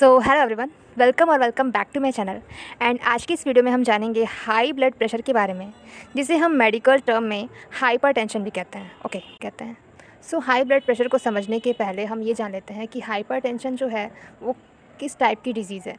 Hello everyone, welcome back to my channel. And आज की इस वीडियो में हम जानेंगे हाई ब्लड प्रेशर के बारे में, जिसे हम मेडिकल टर्म में हाइपरटेंशन भी कहते हैं। कहते हैं। हाई ब्लड प्रेशर को समझने के पहले हम ये जान लेते हैं कि हाइपरटेंशन जो है वो किस टाइप की डिज़ीज़ है।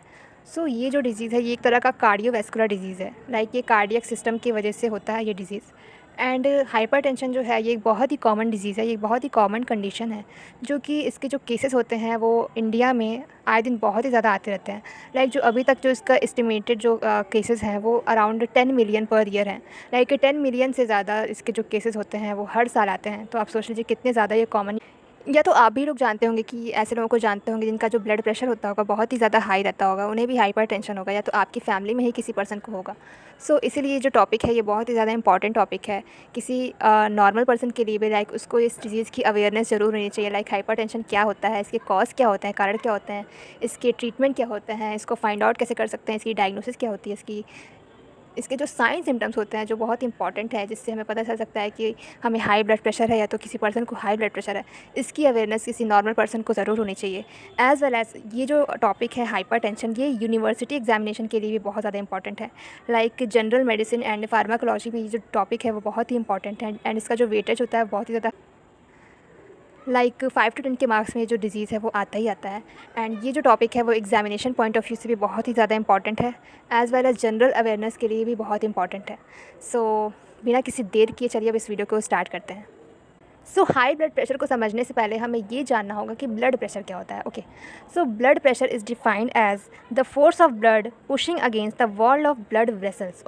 ये जो डिज़ीज़ है ये एक तरह का कार्डियोवैस्कुलर डिज़ीज़ है। ये कार्डियक सिस्टम की वजह से होता है ये डिज़ीज़। एंड हाइपरटेंशन जो है ये एक बहुत ही कॉमन डिज़ीज़ है, ये एक बहुत ही कॉमन कंडीशन है, जो कि इसके जो केसेस होते हैं वो इंडिया में आए दिन बहुत ही ज़्यादा आते रहते हैं। जो अभी तक जो इसका एस्टिमेटेड जो केसेस हैं वो अराउंड 10 मिलियन पर ईयर हैं। 10 मिलियन से ज़्यादा इसके जो केसेस होते हैं वो हर साल आते हैं। तो आप सोच लीजिए कितने ज़्यादा ये कॉमन। या तो आप भी लोग जानते होंगे कि ऐसे लोगों को जानते होंगे जिनका जो ब्लड प्रेशर होता होगा बहुत ही ज़्यादा हाई रहता होगा, उन्हें भी हाइपरटेंशन होगा, या तो आपकी फैमिली में ही किसी पर्सन को होगा। इसीलिए जो टॉपिक है ये बहुत ही ज़्यादा इंपॉर्टेंट टॉपिक है किसी नॉर्मल पर्सन के लिए भी। उसको इस डिज़ीज़ की अवेयरनेस ज़रूर होनी चाहिए। हाइपरटेंशन क्या होता है, इसके कॉज क्या होते हैं, कारण क्या होते हैं, इसके ट्रीटमेंट क्या होते हैं, इसको फाइंड आउट कैसे कर सकते हैं, इसकी डायग्नोसिस क्या होती है, इसके जो साइन सिम्टम्स होते हैं जो बहुत इंपॉर्टेंट है, जिससे हमें पता चल सकता है कि हमें हाई ब्लड प्रेशर है या तो किसी पर्सन को हाई ब्लड प्रेशर है। इसकी अवेयरनेस किसी नॉर्मल पर्सन को ज़रूर होनी चाहिए। एज़ वेल एज़ ये जो टॉपिक है हाइपरटेंशन, ये यूनिवर्सिटी एग्जामिनेशन के लिए भी बहुत ज़्यादा इंपॉर्टेंट है। जनरल मेडिसिन एंड फार्माकोलॉजी में ये जो टॉपिक है वो बहुत ही इंपॉर्टेंट है। एंड इसका जो वेटेज होता है बहुत ही ज़्यादा 5 to 10 के मार्क्स में जो डिज़ीज़ है वो आता ही आता है। एंड ये जो टॉपिक है वो एग्जामिनेशन पॉइंट ऑफ व्यू से भी बहुत ही ज़्यादा इंपॉर्टेंट है, as well as general awareness के लिए भी बहुत इंपॉर्टेंट है। बिना किसी देर किए चलिए अब इस वीडियो को स्टार्ट करते हैं। हाई ब्लड प्रेशर को समझने से पहले हमें ये जानना होगा कि ब्लड प्रेशर क्या होता है। Blood pressure is defined as the force of blood pushing against the wall of blood vessels.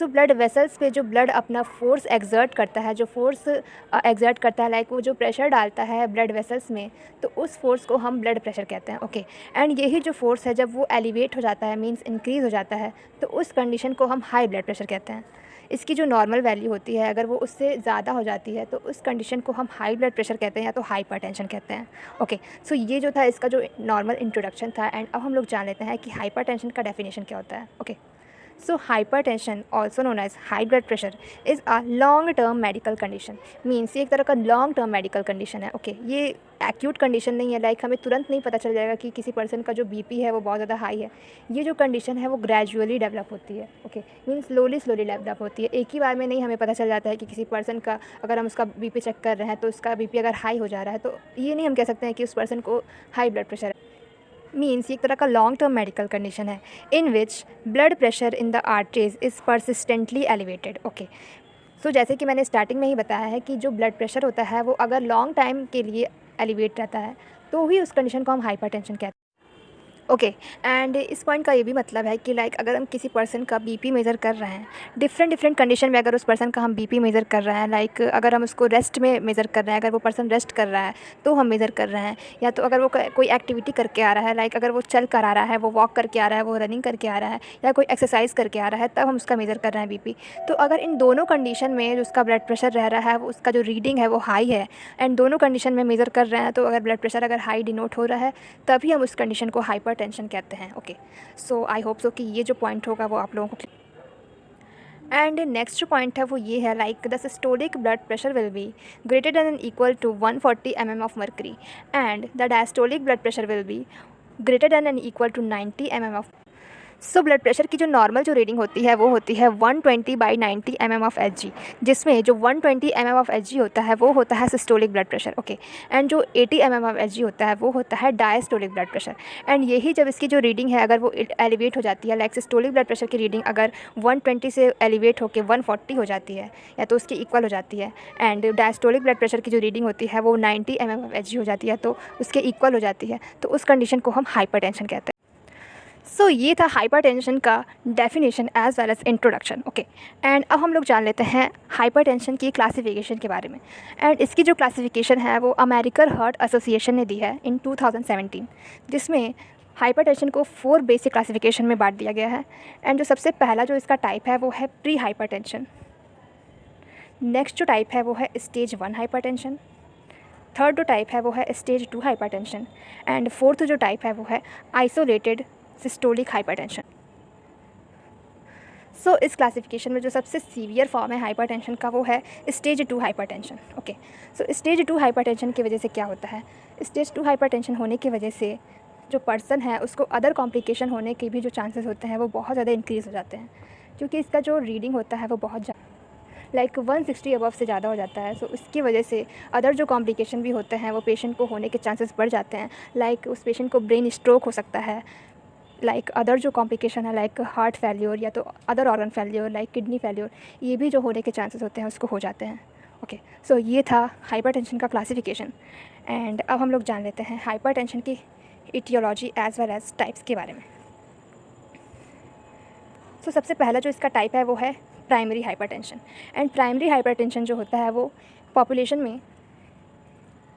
Blood vessels पे जो ब्लड अपना फोर्स एग्जर्ट करता है, जो फोर्स एग्जर्ट करता है, वो जो प्रेशर डालता है ब्लड वेसल्स में, तो उस फोर्स को हम ब्लड प्रेशर कहते हैं। एंड यही जो फोर्स है जब वो एलिवेट हो जाता है, मीन्स इंक्रीज़ हो जाता है, तो उस कंडीशन को हम हाई ब्लड प्रेशर कहते हैं। इसकी जो नॉर्मल वैल्यू होती है अगर वो उससे ज़्यादा हो जाती है तो उस कंडीशन को हम हाई ब्लड प्रेशर कहते हैं या तो हाइपरटेंशन कहते हैं। ये जो था इसका जो नॉर्मल इंट्रोडक्शन था। एंड अब हम लोग जान लेते हैं कि हाइपरटेंशन का डेफिनेशन क्या होता है। Hypertension also known as high blood pressure is a long term medical condition. Means ये एक तरह का लॉन्ग टर्म मेडिकल कंडीशन है। ये एक्यूट कंडीशन नहीं है। हमें तुरंत नहीं पता चल जाएगा कि किसी पर्सन का जो बीपी है वो बहुत ज़्यादा हाई है। ये जो कंडीशन है वो ग्रेजुअली डेवलप होती है। मीन्स स्लोली डेवलप होती है। एक ही बार में नहीं हमें पता चल जाता है कि किसी पर्सन का अगर हम उसका बीपी चेक कर रहे हैं तो उसका बीपी अगर हाई हो जा रहा है तो ये नहीं हम कह सकते हैं कि उस पर्सन को हाई ब्लड प्रेशर है। मीन्स ये एक तरह का लॉन्ग टर्म मेडिकल कंडीशन है in which blood pressure in the arteries is persistently elevated. जैसे कि मैंने स्टार्टिंग में ही बताया है कि जो ब्लड प्रेशर होता है वो अगर लॉन्ग टाइम के लिए एलिवेट रहता है तो ही उस कंडीशन को हम हाइपरटेंशन कहते हैं। एंड इस पॉइंट का ये भी मतलब है कि अगर हम किसी पर्सन का बीपी मेज़र कर रहे हैं, डिफरेंट कंडीशन में अगर उस पर्सन का हम बीपी मेज़र कर रहे हैं, अगर हम उसको रेस्ट में मेज़र कर रहे हैं, अगर वो पर्सन रेस्ट कर रहा है तो हम मेज़र कर रहे हैं, या तो अगर वो कोई एक्टिविटी करके आ रहा है, अगर वो चल कर आ रहा है, वो वॉक करके आ रहा है, वो रनिंग करके आ रहा है, या कोई एक्सरसाइज करके आ रहा है, तब हम उसका मेज़र कर रहे हैं बीपी। तो अगर इन दोनों कंडीशन में जो उसका ब्लड प्रेशर रह रहा है वो उसका जो रीडिंग है वो हाई है, एंड दोनों कंडीशन में मेज़र कर रहे हैं, तो अगर ब्लड प्रेशर अगर हाई डिनोट हो रहा है तभी हम उस कंडीशन को हाइपरटेंशन कहते हैं। आई होप सो कि ये जो पॉइंट होगा वो आप लोगों को। एंड नेक्स्ट जो पॉइंट है वो ये है the systolic blood pressure will be greater than equal to 140 mm of mercury, and the diastolic blood pressure will be greater than and equal to 90 mm of. Blood pressure की जो normal जो reading होती है वो होती है 120/90 mm of Hg, जिसमें जो 120 mm ऑफ Hg होता है वो होता है सिस्टोलिक ब्लड प्रेशर। एंड जो 80 mm ऑफ Hg होता है वो होता है डायस्टोलिक ब्लड प्रेशर। एंड यही जब इसकी जो रीडिंग है अगर वो एलिवेट हो जाती है, सिस्टोलिक ब्लड प्रेशर की रीडिंग अगर 120 से एलिवेट होकर 140 हो जाती है या तो उसकी इक्वल हो जाती है, एंड डायस्टोलिक ब्लड प्रेशर की जो रीडिंग होती है वो 90 mm ऑफ Hg हो जाती है तो उसके इक्वल हो जाती है, तो उस कंडीशन को हम हाइपरटेंशन कहते हैं। ये था हाइपरटेंशन का definition as well as introduction. And अब हम लोग जान लेते हैं हाइपरटेंशन की क्लासिफिकेशन के बारे में। एंड इसकी जो क्लासिफिकेशन है वो अमेरिकन हार्ट एसोसिएशन ने दी है इन 2017, जिसमें हाइपरटेंशन को 4 बेसिक क्लासिफिकेशन में बांट दिया गया है। एंड जो सबसे पहला जो इसका टाइप है वो है प्री हाइपरटेंशन। नेक्स्ट जो टाइप है वो है स्टेज 1 हाइपरटेंशन। थर्ड जो टाइप है वो है स्टेज 2 हाइपरटेंशन। एंड फोर्थ जो टाइप है वो है आइसोलेटेड सिस्टोलिक हाइपरटेंशन। इस क्लासिफिकेशन में जो सबसे सीवियर फॉर्म है हाइपरटेंशन का वो है स्टेज 2 हाइपरटेंशन। स्टेज 2 हाइपरटेंशन की वजह से क्या होता है, स्टेज 2 हाइपरटेंशन होने की वजह से जो पर्सन है उसको अदर कॉम्प्लिकेशन होने के भी जो चांसेस होते हैं वो बहुत ज़्यादा इंक्रीज़ हो जाते हैं, क्योंकि इसका जो रीडिंग होता है वो बहुत लाइक 160 अबव से ज़्यादा हो जाता है। सो इसकी वजह से अदर जो कॉम्प्लिकेशन भी होते हैं वो पेशेंट को होने के चांसेस बढ़ जाते हैं। लाइक उस पेशेंट को ब्रेन स्ट्रोक हो सकता है, लाइक अदर जो कॉम्प्लिकेशन है लाइक हार्ट फेल्योर या तो other organ failure like kidney failure, ये भी जो होने के चांसेस होते हैं उसको हो जाते हैं। ओके, सो ये था हाइपरटेंशन का क्लासिफिकेशन। एंड अब हम लोग जान लेते हैं हाइपरटेंशन की aetiology as well as types के बारे में। सो सबसे पहला जो इसका टाइप है वो है primary hypertension. And primary hypertension जो होता है वो पॉपुलेशन में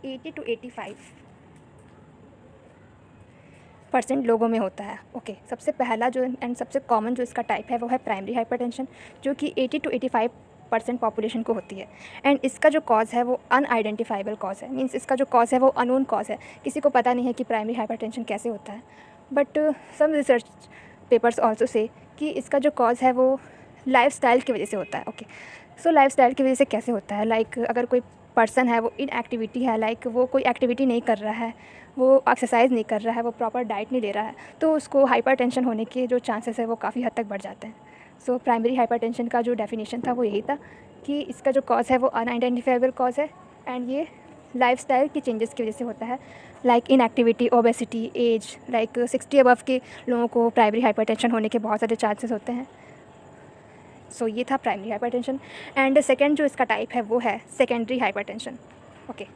80 to 85% लोगों में होता है। ओके, सबसे पहला जो एंड सबसे कॉमन जो इसका टाइप है वो है प्राइमरी हाइपरटेंशन, जो कि 80 to 85% पॉपुलेशन को होती है। एंड इसका जो कॉज़ है वो अनआइडेंटिफाइबल कॉज़ है, मींस इसका जो कॉज़ है वो अननोन कॉज़ है, किसी को पता नहीं है कि प्राइमरी हाइपरटेंशन कैसे होता है। But some research papers also say कि इसका जो कॉज़ है वो लाइफ़स्टाइल की वजह से होता है। ओके, सो लाइफ़स्टाइल की वजह से कैसे होता है, लाइक अगर कोई पर्सन है वो इनएक्टिविटी है, लाइक वो कोई एक्टिविटी नहीं कर रहा है, वो एक्सरसाइज नहीं कर रहा है, वो प्रॉपर डाइट नहीं ले रहा है, तो उसको हाइपरटेंशन होने के जो चांसेस है वो काफ़ी हद तक बढ़ जाते हैं। सो प्राइमरी हाइपरटेंशन का जो डेफिनेशन था वो यही था कि इसका जो कॉज़ है वो अनआइडेंटिफाइबल कॉज़ है एंड ये लाइफ़स्टाइल की चेंजेस की वजह से होता है, like inactivity, obesity, age, like 60 above के लोगों को प्राइमरी हाइपरटेंशन होने के बहुत सारे चांसेस होते हैं। सो ये था प्राइमरी हाइपरटेंशन। एंड सेकेंड जो इसका टाइप है वो है secondary hypertension. Okay,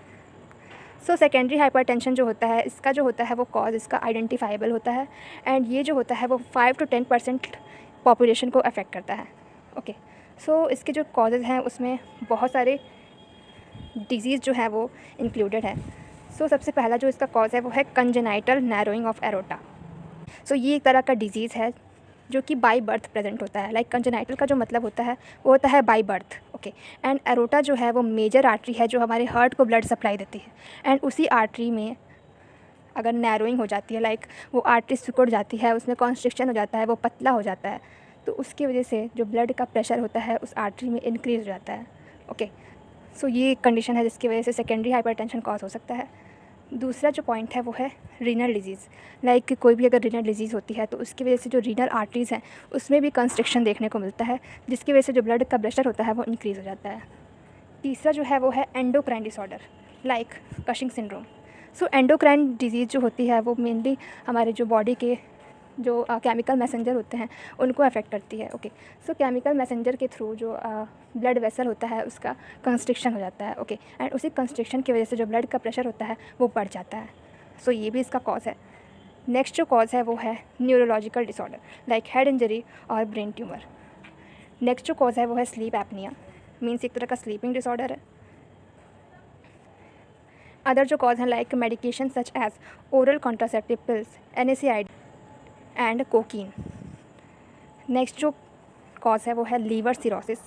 so secondary hypertension जो होता है इसका जो होता है वो कॉज इसका आइडेंटिफाइबल होता है एंड ये जो होता है वो 5 to 10% पॉपुलेशन को अफेक्ट करता है। ओके, सो इसके जो कॉजेज़ हैं उसमें बहुत सारे डिजीज़ जो है वो इंक्लूडेड है। सो सबसे पहला जो इसका कॉज है वो है कंजेनाइटल नैरोइंग ऑफ एरोटा। सो ये एक तरह का डिजीज़ है जो कि बाई बर्थ प्रेजेंट होता है। लाइक कंजेनाइटल का जो मतलब होता है वो होता है by birth. Okay, and aorta जो है वो मेजर आर्टरी है जो हमारे हार्ट को ब्लड सप्लाई देती है। एंड उसी आर्टरी में अगर नैरोइंग हो जाती है, लाइक वो आर्टरी सिकुड़ जाती है, उसमें कॉन्स्ट्रिक्शन हो जाता है, वो पतला हो जाता है, तो उसकी वजह से जो ब्लड का प्रेशर होता है उस आर्टरी में इंक्रीज़ हो जाता है। ओके, सो ये एक कंडीशन है जिसकी वजह से सेकेंडरी हाइपरटेंशन कॉज हो सकता है। दूसरा जो पॉइंट है वो है रीनल डिजीज़। लाइक कोई भी अगर रीनल डिजीज़ होती है तो उसकी वजह से जो रीनल आर्टरीज़ हैं उसमें भी कंस्ट्रिक्शन देखने को मिलता है, जिसकी वजह से जो ब्लड का प्रेशर होता है वो इंक्रीज़ हो जाता है। तीसरा जो है वो है endocrine disorder, like Cushing syndrome. सो एंडोक्राइन डिजीज़ जो होती है वो मेनली हमारे जो बॉडी के जो केमिकल मैसेंजर होते हैं उनको अफेक्ट करती है। ओके, सो केमिकल मैसेंजर के थ्रू जो ब्लड वेसल होता है उसका कंस्ट्रिक्शन हो जाता है। ओके, एंड उसी कंस्ट्रिक्शन की वजह से जो ब्लड का प्रेशर होता है वो बढ़ जाता है। सो ये भी इसका कॉज है। नेक्स्ट जो कॉज है वो है neurological disorder, like head injury और ब्रेन ट्यूमर। नेक्स्ट जो कॉज है वो है स्लीप एपनिया, मीन्स एक तरह का स्लीपिंग डिसऑर्डर है। अदर जो कॉज हैं like medication such as oral contraceptive pills, NSAID and cocaine. Next जो कॉज है वो है liver cirrhosis,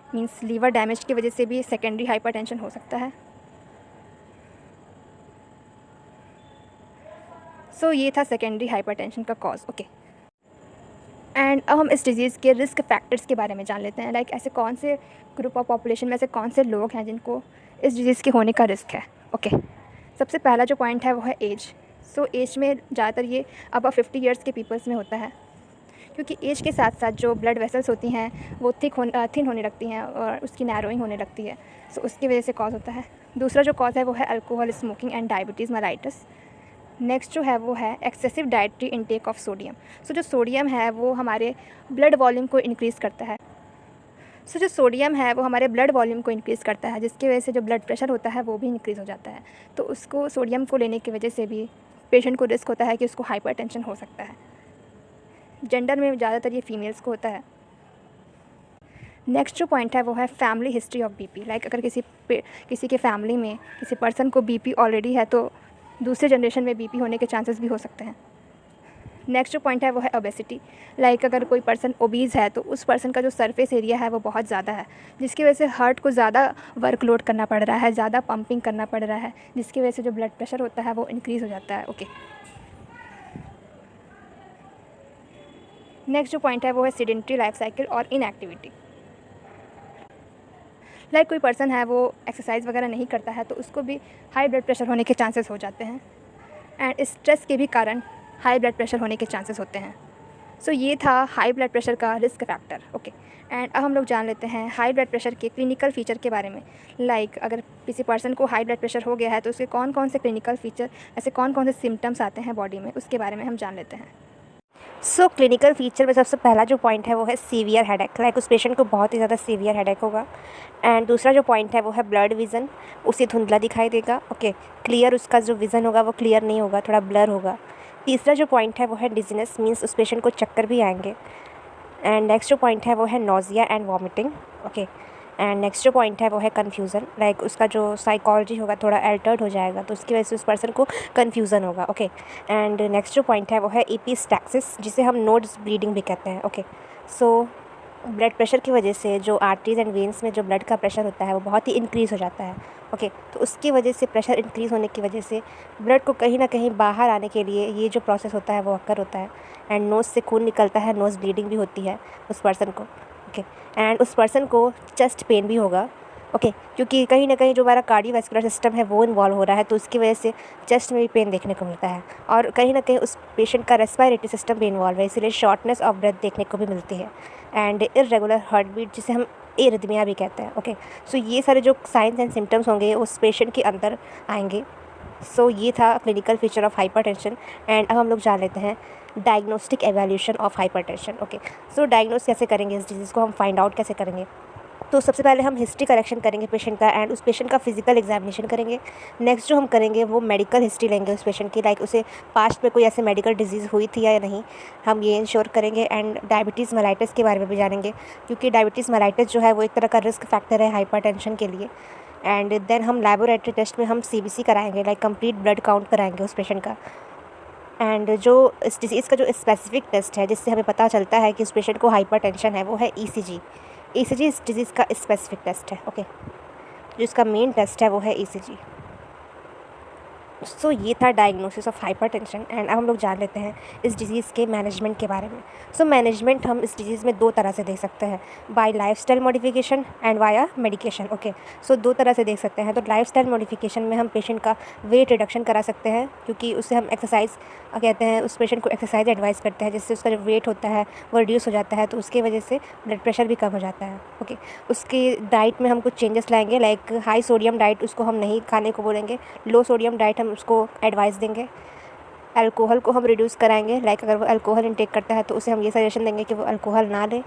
means liver damage की वजह से भी सेकेंडरी हाइपरटेंशन हो सकता है। सो ये था सेकेंडरी हाइपरटेंशन का कॉज। ओके, एंड अब हम इस डिज़ीज़ के रिस्क फैक्टर्स के बारे में जान लेते हैं, लाइक ऐसे कौन से ग्रुप ऑफ पॉपुलेशन में ऐसे कौन से लोग हैं जिनको इस डिज़ीज़ के होने का रिस्क है। ओके, सबसे पहला जो पॉइंट है वो है एज। सो एज में ज़्यादातर ये अबव 50 ईयर्स के पीपल्स में होता है, क्योंकि एज के साथ साथ जो ब्लड वेसल्स होती हैं वो थिन होने लगती हैं और उसकी नैरोइंग होने लगती है। सो उसकी वजह से कॉज होता है। दूसरा जो कॉज है वो है alcohol, smoking and diabetes mellitus. Next जो है वो है excessive dietary intake of sodium. So जो सोडियम है वो हमारे ब्लड वॉल्यूम को इंक्रीज़ करता है। सो जो सोडियम है वो हमारे ब्लड वॉल्यूम को इंक्रीज़ करता है, जिसकी वजह से जो ब्लड प्रेशर होता है वो भी इंक्रीज़ हो जाता है। तो उसको सोडियम को लेने की वजह से भी पेशेंट को रिस्क होता है कि उसको हाइपरटेंशन हो सकता है। जेंडर में ज़्यादातर ये फीमेल्स को होता है। नेक्स्ट जो पॉइंट है वो है family history of BP, like अगर किसी के फैमिली में किसी पर्सन को बीपी ऑलरेडी है तो दूसरे जनरेशन में बीपी होने के चांसेस भी हो सकते हैं। नेक्स्ट जो पॉइंट है वो है ओबेसिटी, लाइक अगर कोई पर्सन ओबीज़ है तो उस पर्सन का जो सरफेस एरिया है वो बहुत ज़्यादा है, जिसकी वजह से हार्ट को ज़्यादा वर्कलोड करना पड़ रहा है, ज़्यादा पंपिंग करना पड़ रहा है, जिसकी वजह से जो ब्लड प्रेशर होता है वो इंक्रीज़ हो जाता है। ओके, नेक्स्ट जो पॉइंट है वो है सेडेंटरी लाइफ साइकिल और इनएक्टिविटी। लाइक कोई पर्सन है वो एक्सरसाइज वगैरह नहीं करता है तो उसको भी हाई ब्लड प्रेशर होने के चांसेस हो जाते हैं। एंड स्ट्रेस के भी कारण हाई ब्लड प्रेशर होने के चांसेस होते हैं। सो ये था हाई ब्लड प्रेशर का रिस्क फैक्टर। ओके, एंड अब हम लोग जान लेते हैं हाई ब्लड प्रेशर के क्लिनिकल फ़ीचर के बारे में। अगर किसी पर्सन को हाई ब्लड प्रेशर हो गया है तो उसके कौन कौन से क्लिनिकल फ़ीचर, ऐसे कौन कौन से सिम्टम्स आते हैं बॉडी में, उसके बारे में हम जान लेते हैं। क्लिनिकल फीचर में सबसे पहला जो पॉइंट है वो है सीवियर हेडेक। उस पेशेंट को बहुत ही ज़्यादा सीवियर हेडेक होगा। एंड दूसरा जो पॉइंट है वो है ब्लड विज़न, उसे धुंधला दिखाई देगा। ओके, क्लियर उसका जो विज़न होगा वो क्लियर नहीं होगा, थोड़ा ब्लर होगा। तीसरा जो पॉइंट है वो है डिजीनेस, मीन्स उस पेशेंट को चक्कर भी आएंगे। एंड नेक्स्ट जो पॉइंट है वो है nausea and vomiting. Okay, and next जो पॉइंट है वो है कन्फ्यूज़न, उसका जो साइकोलॉजी होगा थोड़ा अल्टर्ड हो जाएगा, तो उसकी वजह से उस पर्सन को कन्फ्यूज़न होगा। ओके, एंड नेक्स्ट जो पॉइंट है वो है एपिस्टैक्सिस, जिसे हम नोड्स ब्लीडिंग भी कहते हैं। ओके, सो ब्लड प्रेशर की वजह से जो आर्टरीज एंड वेन्स में जो ब्लड का प्रेशर होता है वो बहुत ही इंक्रीज़ हो जाता है। ओके, तो उसकी वजह से प्रेशर इंक्रीज़ होने की वजह से ब्लड को कहीं ना कहीं बाहर आने के लिए ये जो प्रोसेस होता है वो अक्कर होता है। एंड नोज़ से खून निकलता है, नोज़ ब्लीडिंग भी होती है उस पर्सन को। ओके, एंड उस पर्सन को चेस्ट पेन भी होगा। ओके, क्योंकि कहीं ना कहीं जो हमारा कार्डियोवैस्कुलर सिस्टम है वो इन्वॉल्व हो रहा है, तो उसकी वजह से चेस्ट में भी पेन देखने को मिलता है। और कहीं ना कहीं उस पेशेंट का रेस्पिरेटरी सिस्टम भी इन्वॉल्व है, इसीलिए शॉर्टनेस ऑफ ब्रेथ देखने को भी मिलती है। एंड इर्रेगुलर हार्ट बीट, जिसे हम एरिथमिया भी कहते हैं। ओके, सो ये सारे जो साइंस एंड सिम्टम्स होंगे उस पेशेंट के अंदर आएंगे। सो ये था clinical feature of hypertension. And अब हम लोग जान लेते हैं diagnostic evaluation of hypertension. Okay, so diagnose कैसे करेंगे, इस डिजीज़ को हम फाइंड आउट कैसे करेंगे। तो सबसे पहले हम हिस्ट्री करेक्शन करेंगे पेशेंट का, एंड उस पेशेंट का फिजिकल एग्जामिनेशन करेंगे। नेक्स्ट जो हम करेंगे वो मेडिकल हिस्ट्री लेंगे उस पेशेंट की, उसे पास्ट में कोई ऐसे मेडिकल डिजीज़ हुई थी या नहीं, हम ये इंश्योर करेंगे। एंड डायबिटीज़ मेलाइटिस के बारे में भी जानेंगे, क्योंकि डायबिटीज़ मेलाइटिस जो है वो एक तरह का रिस्क फैक्टर है हाइपरटेंशन के लिए। एंड देन हम लैबोरेटरी टेस्ट में हम सीबीसी कराएंगे, कंप्लीट ब्लड काउंट कराएंगे उस पेशेंट का। एंड जो इस डिज़ीज़ का जो स्पेसिफिक टेस्ट है जिससे हमें पता चलता है कि उस पेशेंट को हाइपरटेंशन है वो है ईसीजी। ईसीजी इस डिज़ीज़ का स्पेसिफिक टेस्ट है। ओके, जो इसका मेन टेस्ट है वो है ईसीजी। सो ये था डायग्नोसिस ऑफ हाइपरटेंशन। एंड अब हम लोग जान लेते हैं इस डिज़ीज़ के मैनेजमेंट के बारे में। मैनेजमेंट हम इस डिज़ीज़ में दो तरह से देख सकते हैं, by lifestyle modification and via medication. Okay, so दो तरह से देख सकते हैं। तो लाइफस्टाइल मॉडिफिकेशन में हम पेशेंट का वेट रिडक्शन करा सकते हैं, क्योंकि उससे हम एक्सरसाइज कहते हैं, उस पेशेंट को एक्सरसाइज एडवाइस करते हैं, जिससे उसका जो वेट होता है वो रिड्यूस हो जाता है, तो उसकी वजह से ब्लड प्रेशर भी कम हो जाता है। ओके, उसकी डाइट में हम कुछ चेंजेस लाएंगे, हाई सोडियम डाइट उसको हम नहीं खाने को बोलेंगे, लो सोडियम डाइट हम उसको एडवाइस देंगे। अल्कोहल को हम रिड्यूस कराएंगे, अगर वो अल्कोहल इनटेक करता है तो उसे हम ये सजेशन देंगे कि वो अल्कोहल ना ले।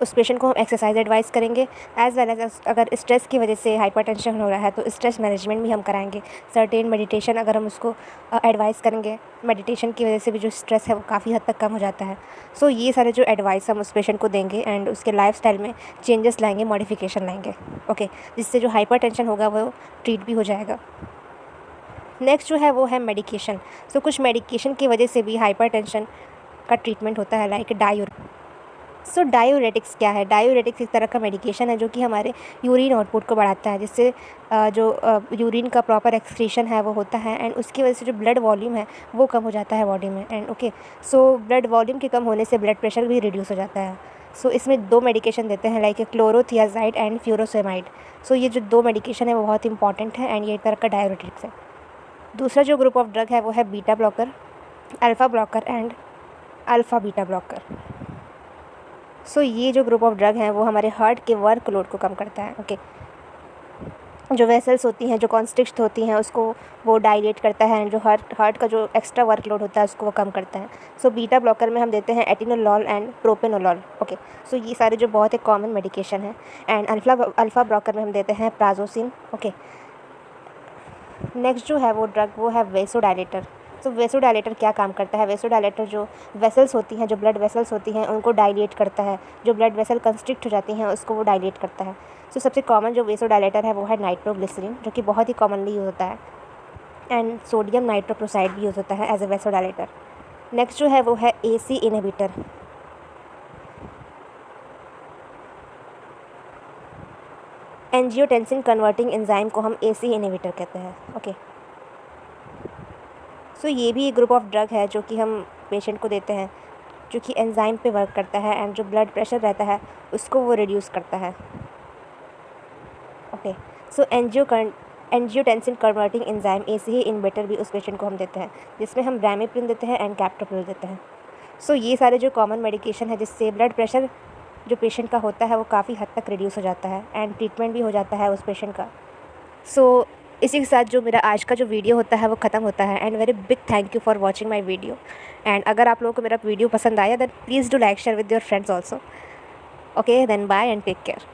उस पेशेंट को हम एक्सरसाइज एडवाइस करेंगे, एज़ वेल एज अगर स्ट्रेस की वजह से हाइपरटेंशन हो रहा है तो स्ट्रेस मैनेजमेंट भी हम कराएंगे। सर्टेन मेडिटेशन अगर हम उसको एडवाइस करेंगे, मेडिटेशन की वजह से भी जो स्ट्रेस है वो काफ़ी हद तक कम हो जाता है। सो ये सारे जो एडवाइस हम उस पेशेंट को देंगे, एंड उसके लाइफस्टाइल में चेंजेस लाएंगे, मॉडिफिकेशन लाएंगे। ओके, जिससे जो हाइपरटेंशन होगा वो ट्रीट भी हो जाएगा। नेक्स्ट जो है वो है मेडिकेशन। कुछ मेडिकेशन की वजह से भी हाइपरटेंशन का ट्रीटमेंट होता है, डायूरेटिक्स क्या है? डायूरेटिक्स एक तरह का मेडिकेशन है जो कि हमारे यूरिन आउटपुट को बढ़ाता है, जिससे जो यूरिन का प्रॉपर एक्सक्रीशन है वो होता है, एंड उसकी वजह से जो ब्लड वॉल्यूम है वो कम हो जाता है बॉडी में। एंड ओके, ब्लड वॉल्यूम के कम होने से ब्लड प्रेशर भी रिड्यूस हो जाता है। इसमें दो मेडिकेशन देते हैं, क्लोरोथियाजाइड एंड फ्यूरोसेमाइड। ये जो दो मेडिकेशन है वो बहुत इंपॉर्टेंट है, एंड ये एक तरह का डायूरेटिक्स है। दूसरा जो ग्रुप ऑफ ड्रग है वो है beta blocker, alpha blocker and alpha beta blocker. ये जो ग्रुप ऑफ ड्रग हैं वो हमारे हार्ट के वर्कलोड को कम करता है। ओके, जो वेसल्स होती हैं, जो कॉन्स्ट्रिक्ट होती हैं, उसको वो डायलेट करता है, एंड जो हार्ट का जो एक्स्ट्रा वर्कलोड होता है उसको वो कम करता है। बीटा ब्लॉकर में हम देते हैं एटिनोलॉल एंड प्रोपेनोलॉल। ओके, ये सारे जो बहुत ही कॉमन मेडिकेशन है। एंड अल्फ़ा ब्लॉकर में हम देते हैं प्राजोसिन। ओके, नेक्स्ट जो है वो ड्रग वो है वेसोडायलेटर। वेसोडायलेटर क्या काम करता है? वेसोडायलेटर जो वेसल्स होती हैं, जो ब्लड वेसल्स होती हैं, उनको डायलेट करता है। जो ब्लड वेसल कंस्ट्रिक्ट हो जाती हैं उसको वो डायलेट करता है। सबसे कॉमन जो वेसोडायलेटर है वो है नाइट्रोग्लिसरीन, जो कि बहुत ही कॉमनली यूज़ होता है, एंड सोडियम नाइट्रोक्लोराइड भी यूज़ होता है एज ए वेसोडायलेटर। नेक्स्ट जो है वो है AC inhibitor. Angiotensin converting enzyme को हम AC इनहिबिटर कहते हैं। ओके, ये भी एक ग्रुप ऑफ ड्रग है जो कि हम पेशेंट को देते हैं, जो कि एंजाइम पे वर्क करता है, एंड जो ब्लड प्रेशर रहता है उसको वो रिड्यूस करता है। Okay, angiotensin converting enzyme ACE inhibitor भी उस पेशेंट को हम देते हैं, जिसमें हम रैमिप्रिल देते हैं एंड कैप्टोप्रिल देते हैं। सो ये सारे जो कॉमन मेडिकेशन है जिससे ब्लड प्रेशर जो पेशेंट का होता है वो काफ़ी हद तक रिड्यूस हो जाता है एंड ट्रीटमेंट भी हो जाता है उस पेशेंट का। सो इसी के साथ जो मेरा आज का जो वीडियो होता है वो ख़त्म होता है and very big thank you for watching my video. And अगर आप लोगों को मेरा वीडियो पसंद आया then please do like share with your friends also. Okay then bye and take care.